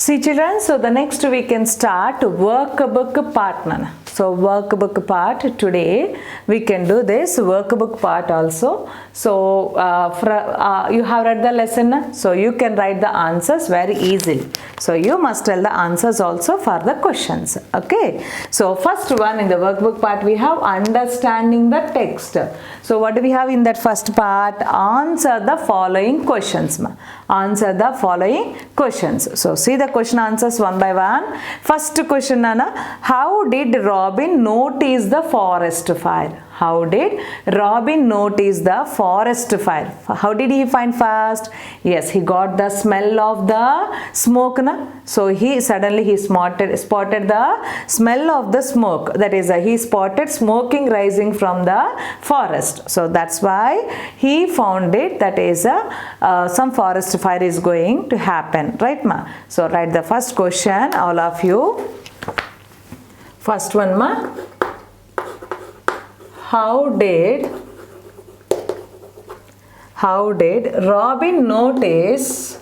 See children, so the next we can start workbook part. So workbook part today we can do this workbook part also. So you have read the lesson, so you can write the answers very easily. So you must tell the answers also for the questions. Okay. So first one in the workbook part we have understanding the text. So what do we have in that first part? Answer the following questions. Answer the following questions. So see the question answers one by one. First question, Nana, how did Robin notice the forest fire? How did Robin notice the forest fire? How did he find first? Yes, he got the smell of the smoke. Na? So he suddenly spotted the smell of the smoke. That is, he spotted smoking rising from the forest. So that's why he found it. That is, some forest fire is going to happen. Right, ma? So write the first question, all of you. First one, ma. How did Robin notice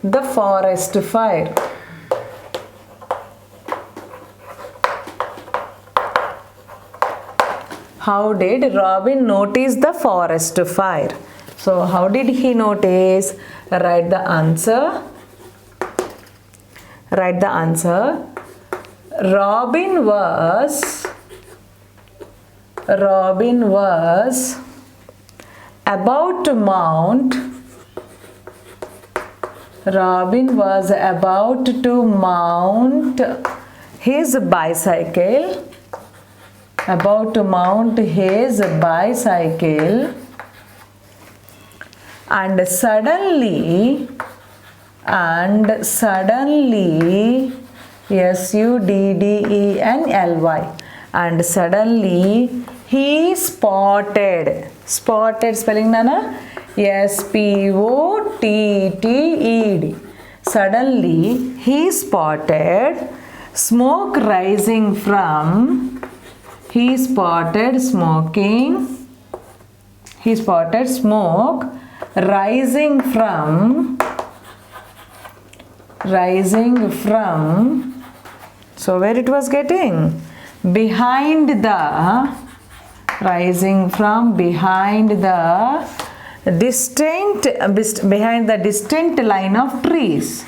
the forest fire? How did Robin notice the forest fire? So how did he notice? Write the answer. Write the answer. Robin was about to mount his bicycle. And suddenly, S-U-D-D-E-N-L-Y, and suddenly he spotted spelling, Nana, S-P-O-T-T-E-D. Suddenly he spotted smoke rising from, smoke rising from, so where it was getting? Behind the distant line of trees.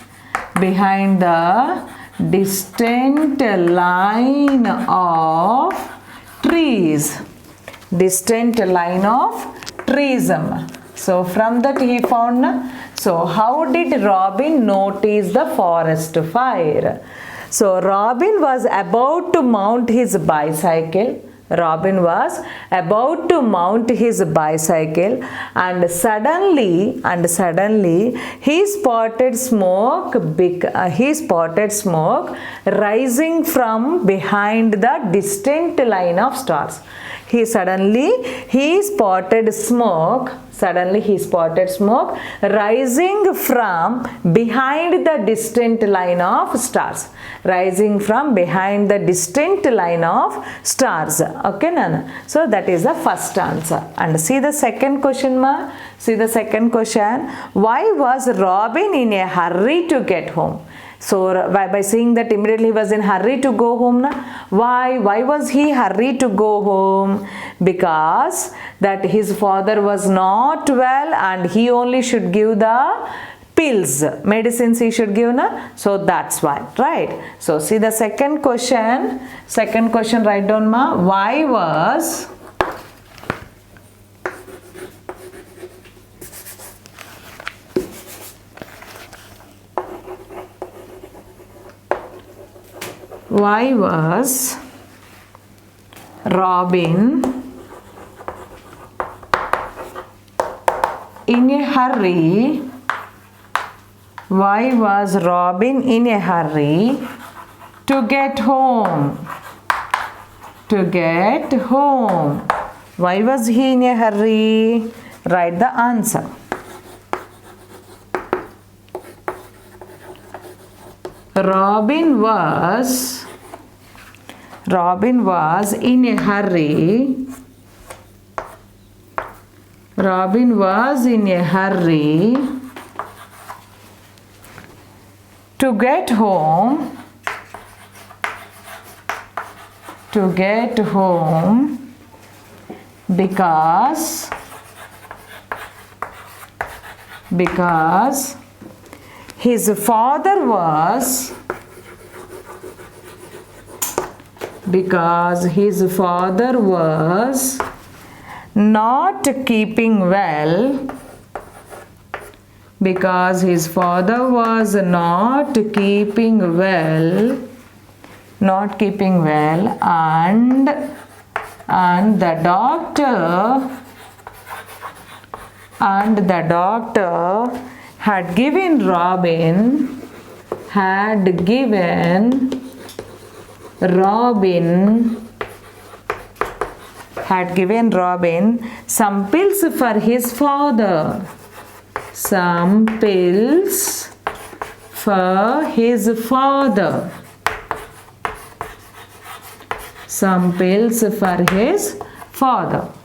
Behind the distant line of trees. So from that he found. So how did Robin notice the forest fire? So Robin was about to mount his bicycle. And suddenly he spotted smoke rising from behind the distant line of stars. He spotted smoke rising from behind the distant line of stars. Okay, Nana. So that is the first answer. And see the second question, ma. See the second question. Why was Robin in a hurry to get home? So by saying that immediately he was in hurry to go home, na? Why was he hurried to go home? Because that his father was not well and he only should give the pills, medicines he should give, na? So that's why, right? So see the second question, write down, ma. Why was Robin in a hurry? Why was Robin in a hurry to get home? Why was he in a hurry? Write the answer. Robin was in a hurry Robin was in a hurry to get home. Because his father was not keeping well. Because his father was not keeping well, and the doctor had given Robin some pills for his father. Some pills for his father.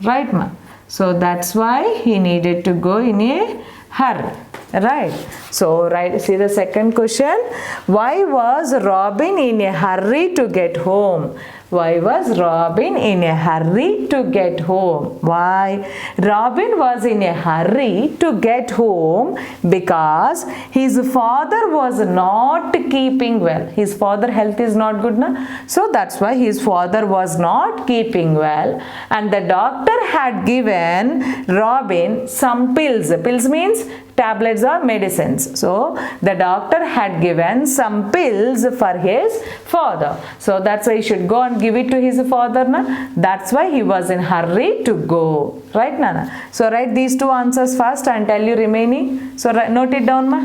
Right, ma? So that's why he needed to go in a hurry. Right. So, see the second question. Why was Robin in a hurry to get home? Why? Robin was in a hurry to get home because his father was not keeping well. His father health is not good, na? So that's why his father was not keeping well, and the doctor had given Robin some pills. Pills means tablets or medicines. So the doctor had given some pills for his father. So that's why he should go and give it to his father, na? That's why he was in hurry to go. Right, Nana? So write these two answers first and tell you remaining. So note it down, ma.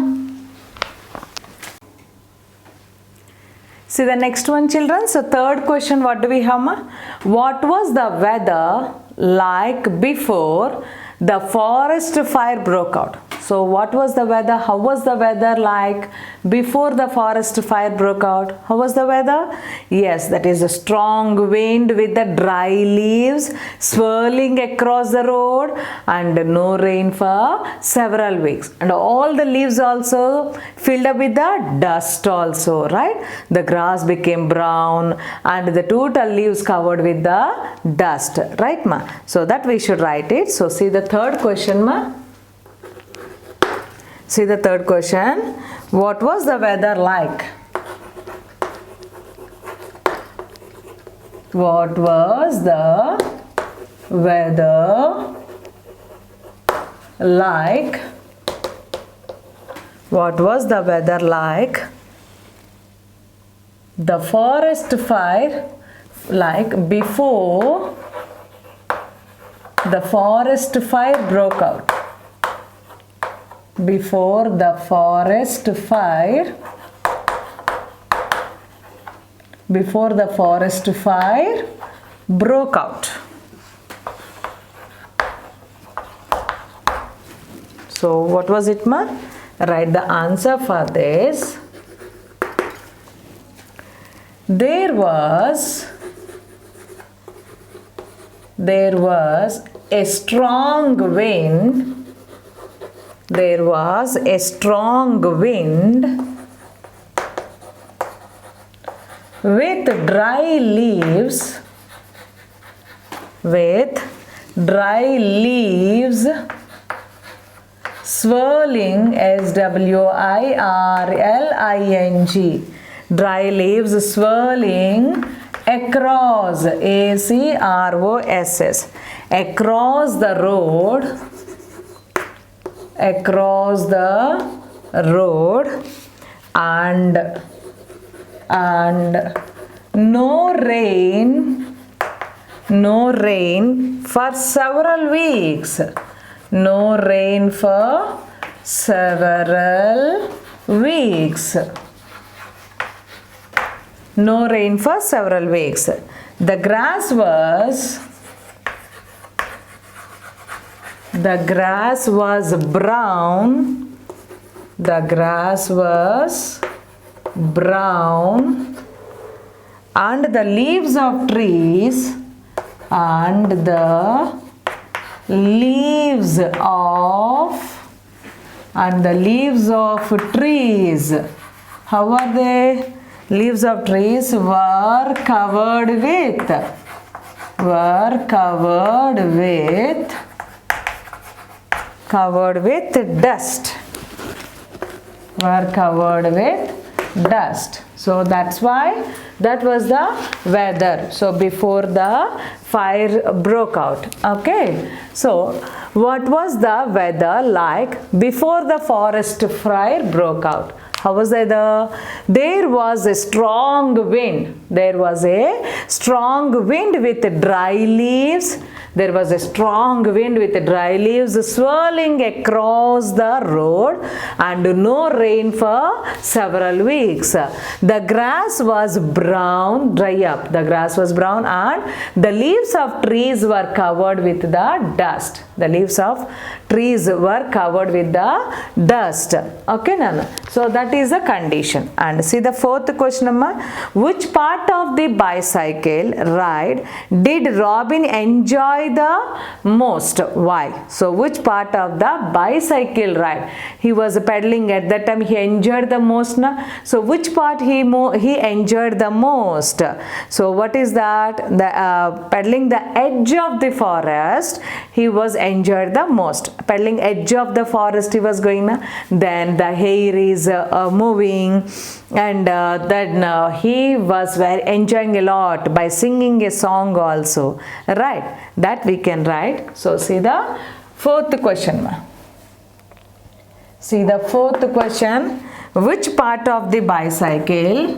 See the next one, children. So third question, what do we have, ma? What was the weather like before the forest fire broke out? So what was the weather? How was the weather like before the forest fire broke out? How was the weather? Yes, that is a strong wind with the dry leaves swirling across the road and no rain for several weeks. And all the leaves also filled up with the dust also, right? The grass became brown and the total leaves covered with the dust, right, ma? So that we should write it. So see the third question, ma. See the third question. What was the weather like? What was the weather like? What was the weather like? The forest fire, like before the forest fire broke out. Before the forest fire broke out. So what was it, ma? Write the answer for this. There was a strong wind. There was a strong wind with dry leaves swirling, swirling, dry leaves swirling across, across, across the road and no rain for several weeks. No rain for several weeks. No rain for several weeks. The grass was brown. The grass was brown and the leaves of trees leaves of, and the leaves of trees, how are they? Leaves of trees were covered with dust. Were covered with dust. So that's why that was the weather. So before the fire broke out. Okay. So what was the weather like before the forest fire broke out? How was the weather? There was a strong wind. There was a strong wind with dry leaves. There was a strong wind with dry leaves swirling across the road, and no rain for several weeks. The grass was brown, dry up. The grass was brown, and the leaves of trees were covered with the dust. The leaves of trees were covered with the dust. Okay, Nana. So that is the condition. And see the fourth question, Amma. Which part of the bicycle ride did Robin enjoy the most? Why? So which part of the bicycle ride? He was pedaling at that time. He enjoyed the most. Na? So which part he enjoyed the most? So what is that? The pedaling the edge of the forest. He was enjoyed the most. Pedaling edge of the forest he was going. Na? Then the hair is moving, and then he was very enjoying a lot by singing a song also. Right? That we can write. So see the fourth question. See the fourth question. Which part of the bicycle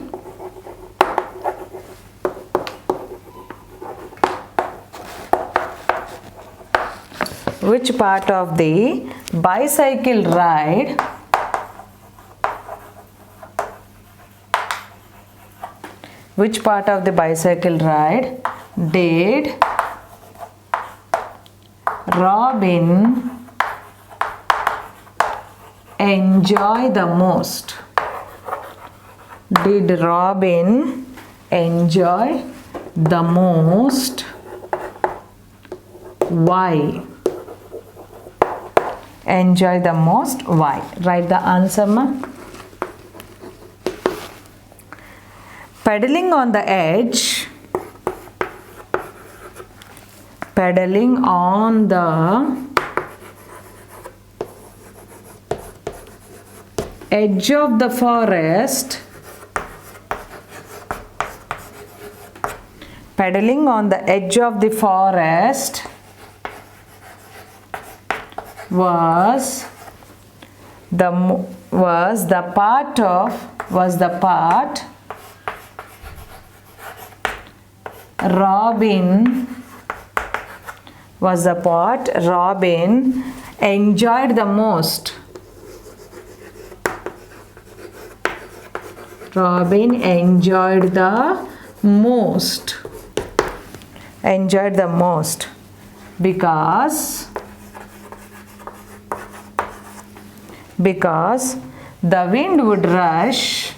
ride did Robin enjoy the most? Did Robin enjoy the most? Why? Enjoy the most. Why? Write the answer, ma. Pedaling on the edge. Pedaling on the edge of the forest. Pedaling on the edge of the forest was the part Robin enjoyed the most. Robin enjoyed the most. Enjoyed the most because the wind would rush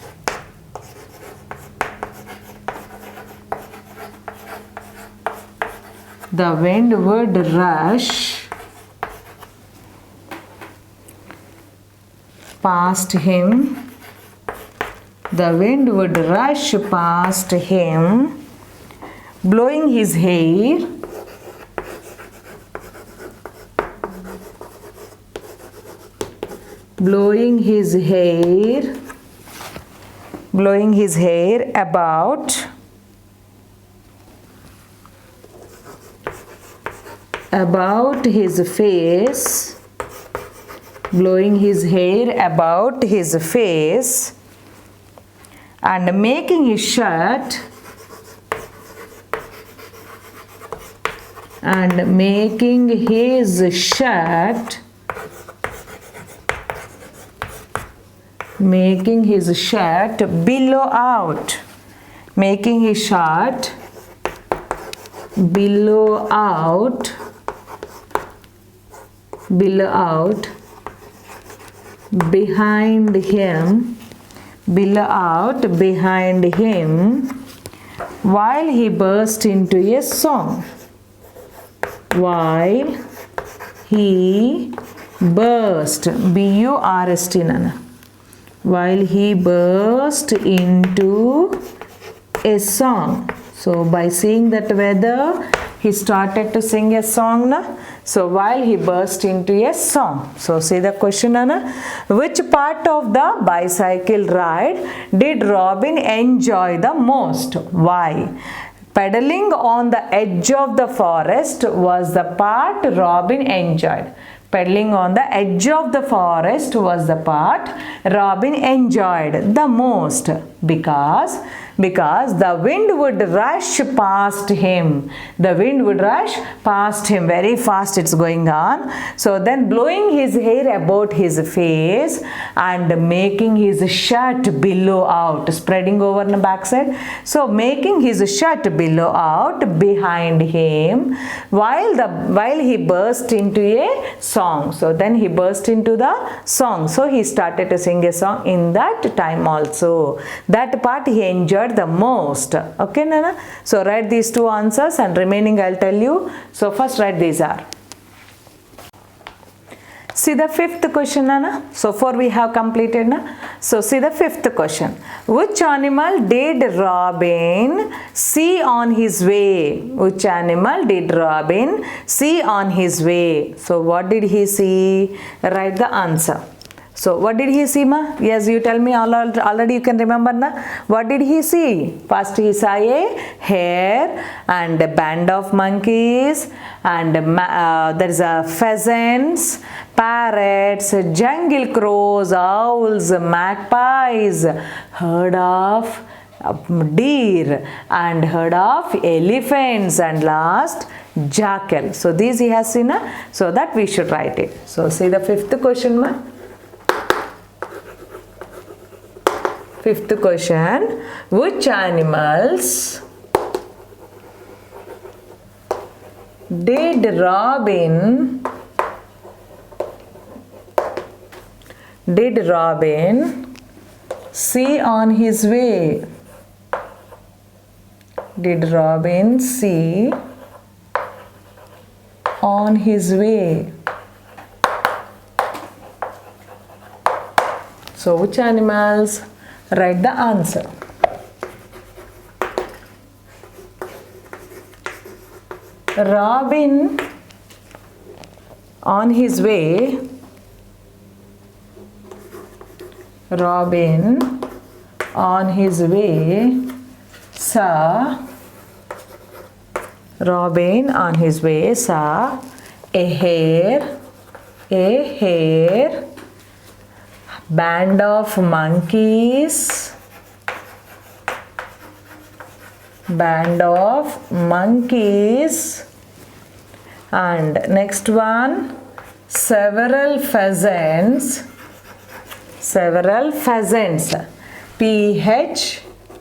past him. The wind would rush past him, blowing his hair, blowing his hair about his face, blowing his hair about his face, and making his shirt billow out, behind him, while he burst into a song. While he burst, B-U-R-S-T, Nana. While he burst into a song. So by seeing that weather, he started to sing a song. Na? So while he burst into a song. So see the question, Anna. Which part of the bicycle ride did Robin enjoy the most? Why? Pedaling on the edge of the forest was the part Robin enjoyed. Pedaling on the edge of the forest was the part Robin enjoyed the most because the wind would rush past him. The wind would rush past him very fast, it's going on. So then blowing his hair about his face and making his shirt billow out, spreading over on the backside. So making his shirt billow out behind him while he burst into a song. So then he burst into the song. So he started to sing a song in that time also. That part he enjoyed the most. Okay, Nana? So write these two answers and remaining I'll tell you. So first write these are. See the fifth question, Nana. So far we have completed. Na? So see the fifth question. Which animal did Robin see on his way? Which animal did Robin see on his way? So what did he see? Write the answer. So what did he see, ma? Yes, you tell me, already you can remember, na? What did he see? First he saw a hare and a band of monkeys and there is a pheasants, parrots, jungle crows, owls, magpies, herd of deer and herd of elephants and last jackal. So these he has seen, so that we should write it. So see the fifth question, ma. Fifth question, which animals did Robin see on his way? Did Robin see on his way? So which animals? Write the answer. Robin on his way. Robin on his way saw. Robin on his way saw a hare, band of monkeys, and next one, several pheasants, P-H-E-A-S-A-N-T-S-M,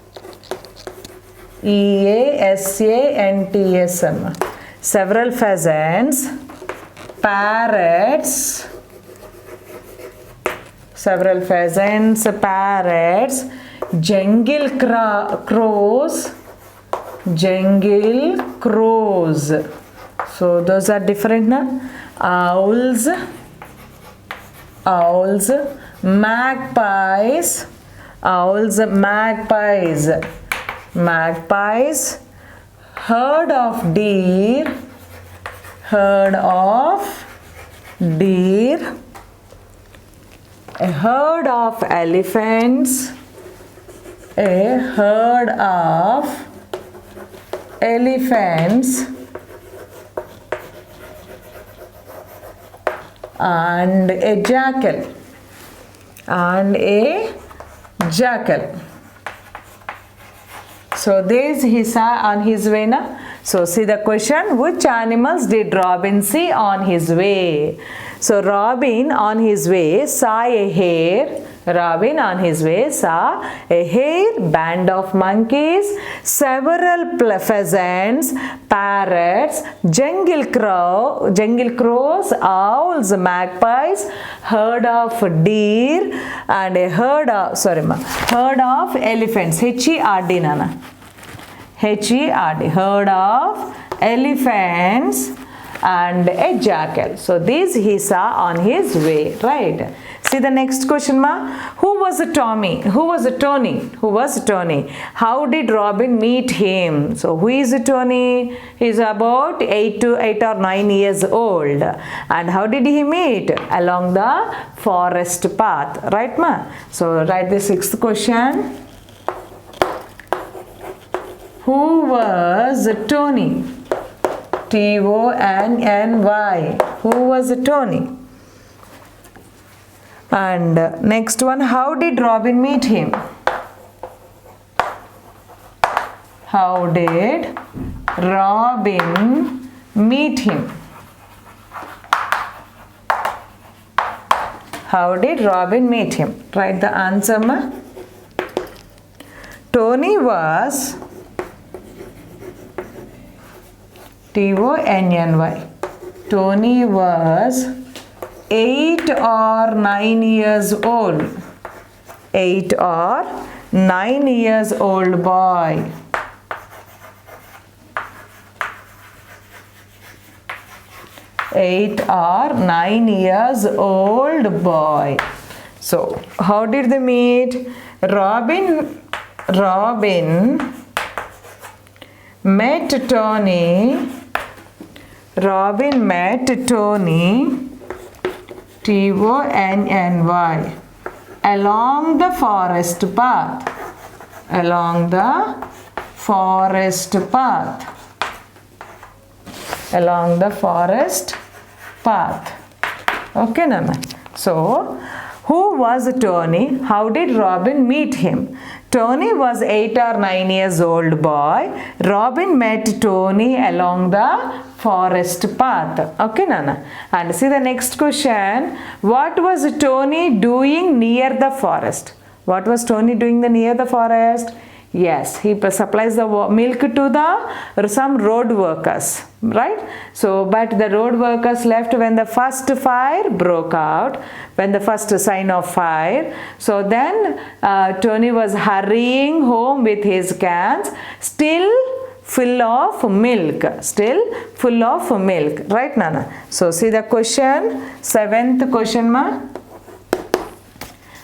several pheasants, parrots, jungle crows. So those are different, na? Owls, magpies, herd of deer, a herd of elephants, and a jackal. So this he saw on his way, na? So see the question, which animals did Robin see on his way? So Robin on his way saw a hare. Robin on his way saw a hare, band of monkeys, several pheasants, parrots, jungle crows, owls, magpies, herd of deer, and a herd of elephants. H-E-R-D, Nana. H-E-R-D. Herd of elephants and a jackal. So these he saw on his way, right? See the next question, ma. Who was Tommy? Who was Tony? Who was Tony? How did Robin meet him? So who is Tony? He's about 8 or 9 years old. And how did he meet? Along the forest path, right, ma? So write the sixth question. Who was Tony? Tony. Who was Tony? And next one, how did Robin meet him? How did Robin meet him? How did Robin meet him? Write the answer, ma. Tony was Tony. Tony was 8 or 9 years old. 8 or 9 years old boy. Eight or 9 years old boy. So, how did they meet? Robin met Tony. Robin met Tony. Tony along the forest path. Along the forest path. Along the forest path. Okay, Nama. So, who was Tony? How did Robin meet him? Tony was 8 or 9 years old boy. Robin met Tony along the forest path. Okay, Nana. And see the next question. What was Tony doing near the forest? What was Tony doing near the forest? Yes, he supplies the milk to some road workers, right? So, but the road workers left when the first fire broke out, when the first sign of fire. So then Tony was hurrying home with his cans, still full of milk, right, Nana? So see the question, 7th question, ma.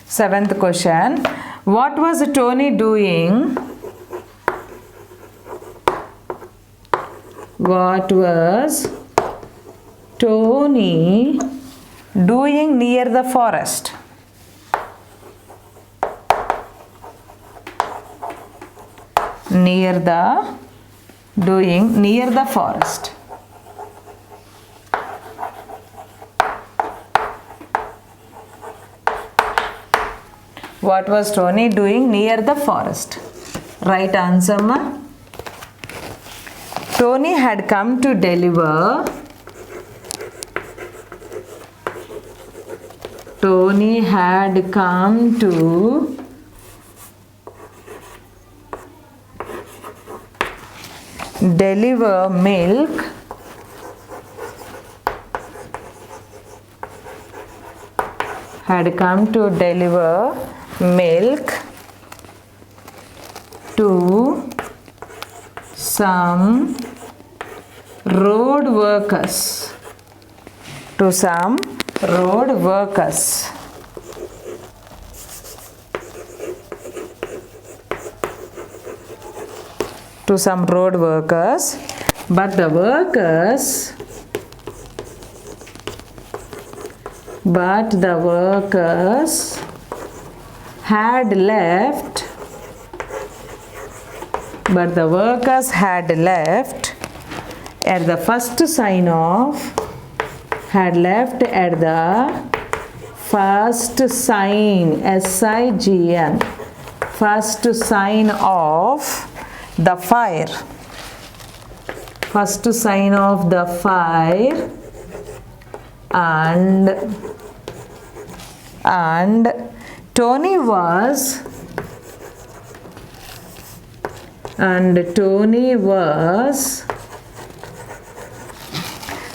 7th question. What was Tony doing? What was Tony doing near the forest? Near the forest. What was Tony doing near the forest? Right answer, ma. Tony had come to deliver. Tony had come to deliver milk to some road workers. To some road workers. But the workers had left. At the first sign of SIGN, first sign of the fire. First sign of the fire, and Tony was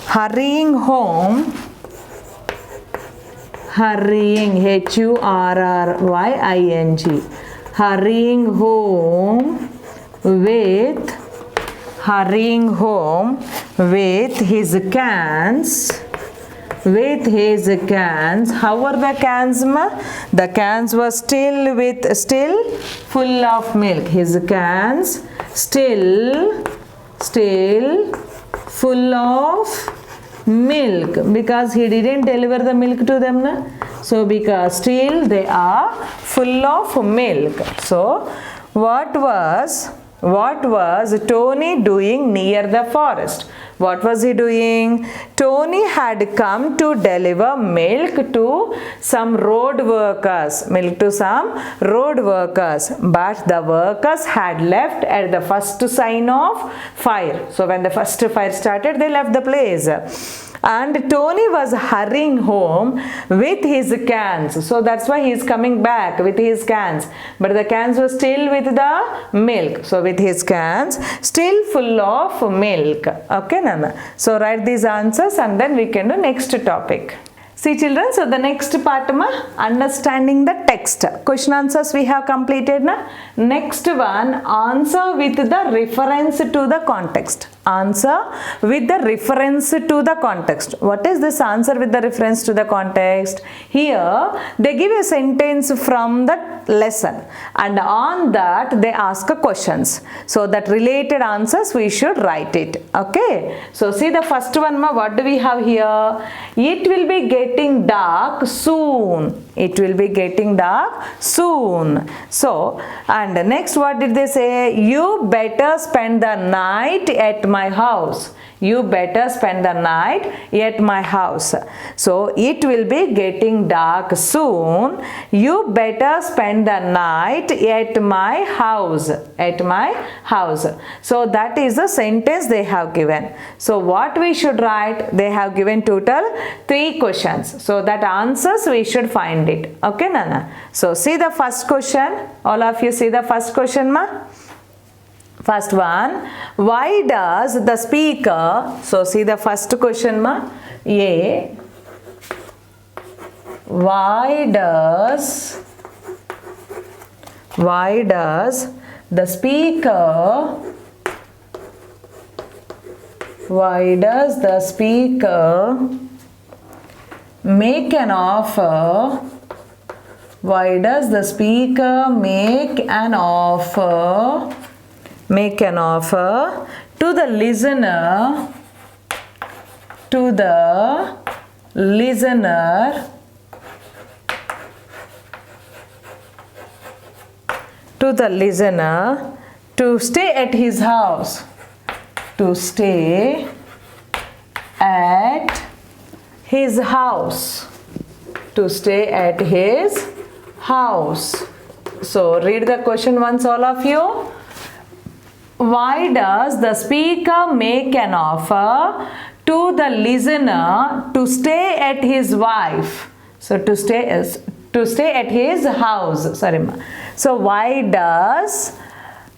hurrying home, hurrying home with his cans. With his cans. How were the cans, ma? The cans were still full of milk. His cans still full of milk, because he didn't deliver the milk to them, na? So because still they are full of milk. So what was Tony doing near the forest? What was he doing? Tony had come to deliver milk to some road workers. But the workers had left at the first sign of fire. So when the first fire started, they left the place. And Tony was hurrying home with his cans. So that's why he is coming back with his cans. But the cans were still with the milk. So with his cans still full of milk. Okay, Nana. So write these answers and then we can do next topic. See children, so the next part, understanding the text. Question answers we have completed. Na? Next one, answer with the reference to the context. Answer with the reference to the context. What is this answer with the reference to the context? Here, they give a sentence from the lesson and on that they ask questions. So that related answers we should write it. Okay. So see the first one, what do we have here? It will be getting dark soon. It will be getting dark soon. So, and next what did they say? You better spend the night at my house. You better spend the night at my house. So, it will be getting dark soon. You better spend the night at my house. At my house. So, that is the sentence they have given. So, what we should write? They have given total 3 questions. So, that answers we should find it. Okay, Nana? So, see the first question. All of you see the first question, ma? First one, why does the speaker, so see the first question, ma? A, why does the speaker make an offer? Why does the speaker make an offer to the listener, to stay at his house, to stay at his house, to stay at his house. So read the question once, all of you. Why does the speaker make an offer to the listener to stay at his wife? So to stay at his house. Sorry. So why does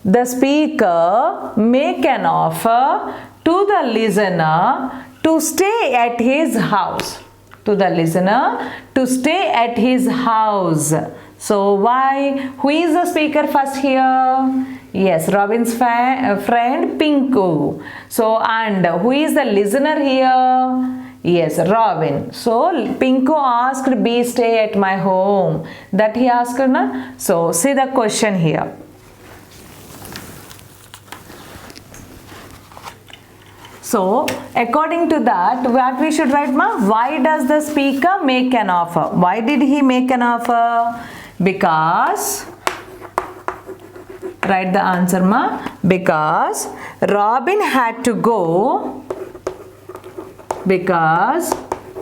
the speaker make an offer to the listener to stay at his house? To the listener to stay at his house. So why? Who is the speaker first here? Yes, Robin's friend Pinku. So, and who is the listener here? Yes, Robin. So, Pinku asked B, stay at my home. That he asked, na? So, see the question here. So, according to that, what we should write, ma? Why does the speaker make an offer? Why did he make an offer? Because, write the answer, ma. Because Robin had to go. Because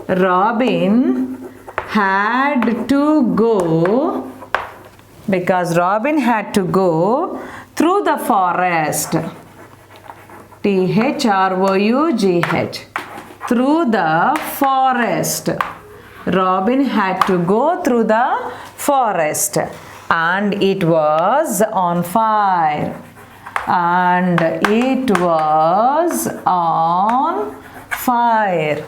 Robin had to go. Because Robin had to go through the forest. T-H-R-O-U-G-H. Through the forest. Robin had to go through the forest. And it was on fire. And it was on fire.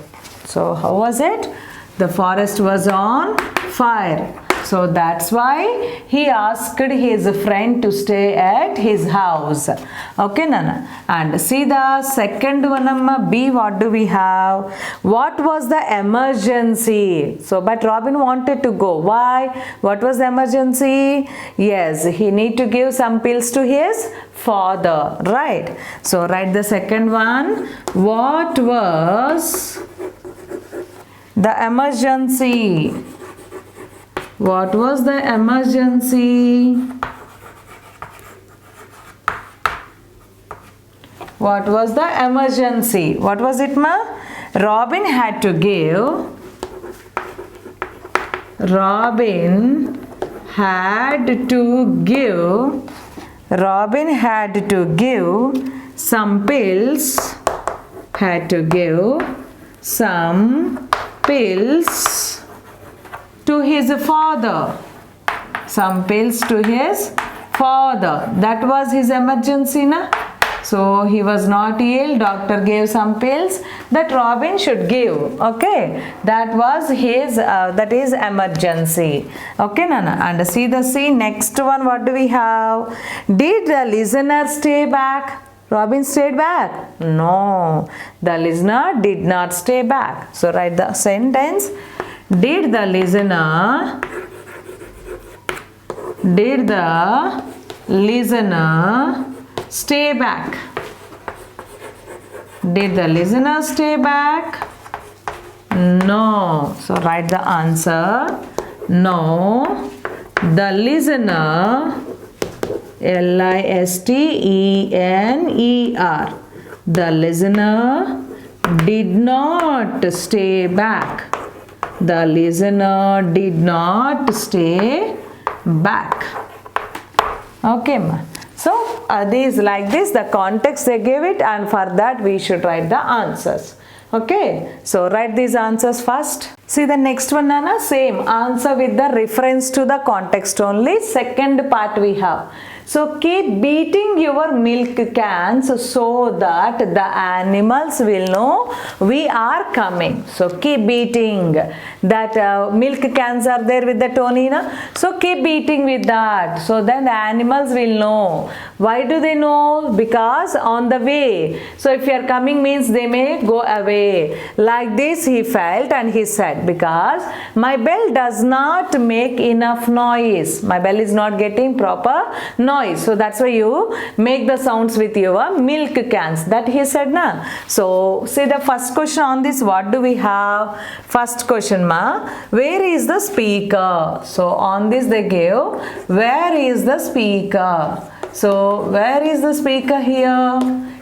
So how was it? The forest was on fire. So that's why he asked his friend to stay at his house. Okay, Nana. And see the second one, Amma, B, what do we have? What was the emergency? So, but Robin wanted to go. Why? What was the emergency? Yes, he need to give some pills to his father, right? So, write the second one. What was the emergency? What was the emergency? What was the emergency? What was it, ma? Robin had to give some pills, to his father. Some pills to his father. That was his emergency, na? So he was not ill. Doctor gave some pills that Robin should give. Okay, that was his. That is emergency. Okay, Nana. And see the C. Next one. What do we have? Did the listener stay back? Robin stayed back? No, the listener did not stay back. So write the sentence. Did the listener stay back? Did the listener stay back? No. So write the answer. No. The listener, Listener, the listener did not stay back. The listener did not stay back. Okay, ma. So these like this, the context they gave it, and for that we should write the answers. Okay, so write these answers first. See the next one, Nana, same answer with the reference to the context only. Second part we have. So keep beating your milk cans so that the animals will know we are coming. So keep beating. That milk cans are there with the Tony, na? So keep beating with that. So then the animals will know. Why do they know? Because on the way. So if you are coming means they may go away. Like this he felt and he said, because my bell does not make enough noise. My bell is not getting proper noise. So that's why you make the sounds with your milk cans. That he said, na. So see the first question on this. What do we have? First question, ma. Where is the speaker? So on this they give, where is the speaker? So where is the speaker here?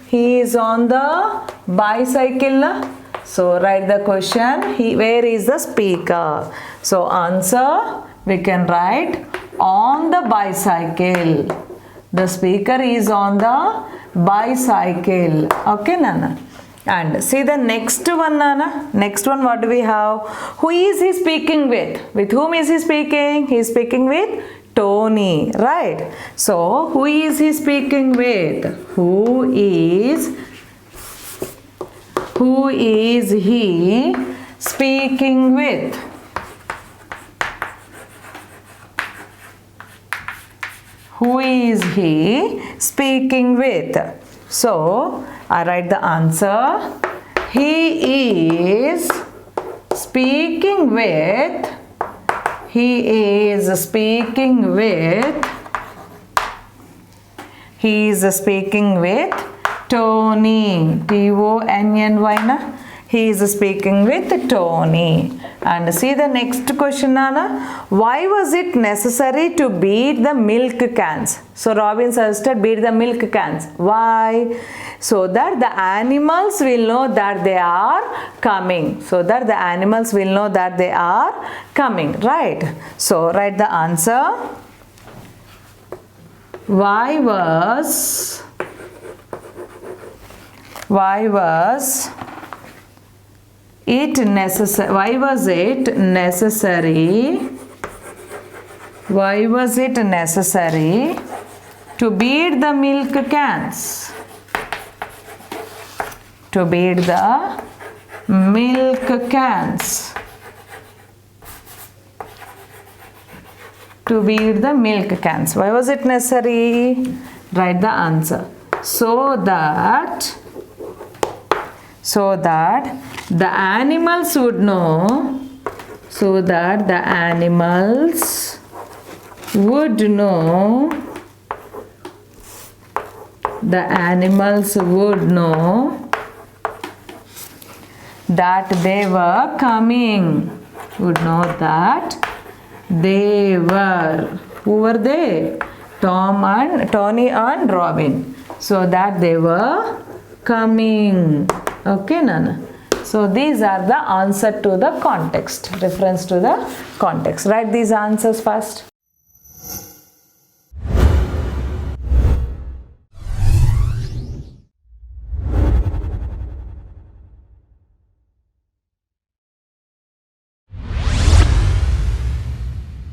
He is on the bicycle, na? So write the question. Where is the speaker? So answer we can write on the bicycle. The speaker is on the bicycle. Okay, Nana. And see the next one, Nana. Next one, what do we have? Who is he speaking with? With whom is he speaking? He is speaking with Tony, right? So who is he speaking with? Who is he speaking with? Who is he speaking with? So I write the answer. He is speaking with. He is speaking with Tony. T-O-N-N-Y, na? He is speaking with Tony. And see the next question, Nana. Why was it necessary to beat the milk cans? So Robin suggested beat the milk cans. Why? So that the animals will know that they are coming. So that the animals will know that they are coming. Right? So write the answer. Why was it necessary? Why was it necessary to beat the milk cans? To beat the milk cans. to beat the milk cans. Why was it necessary? Write the answer. So that the animals would know, so that the animals would know, the animals would know that they were coming, would know that they were, who were they? Tony and Robin. So that they were coming. Okay, Nana. So these are the answer to the context, reference to the context. Write these answers first.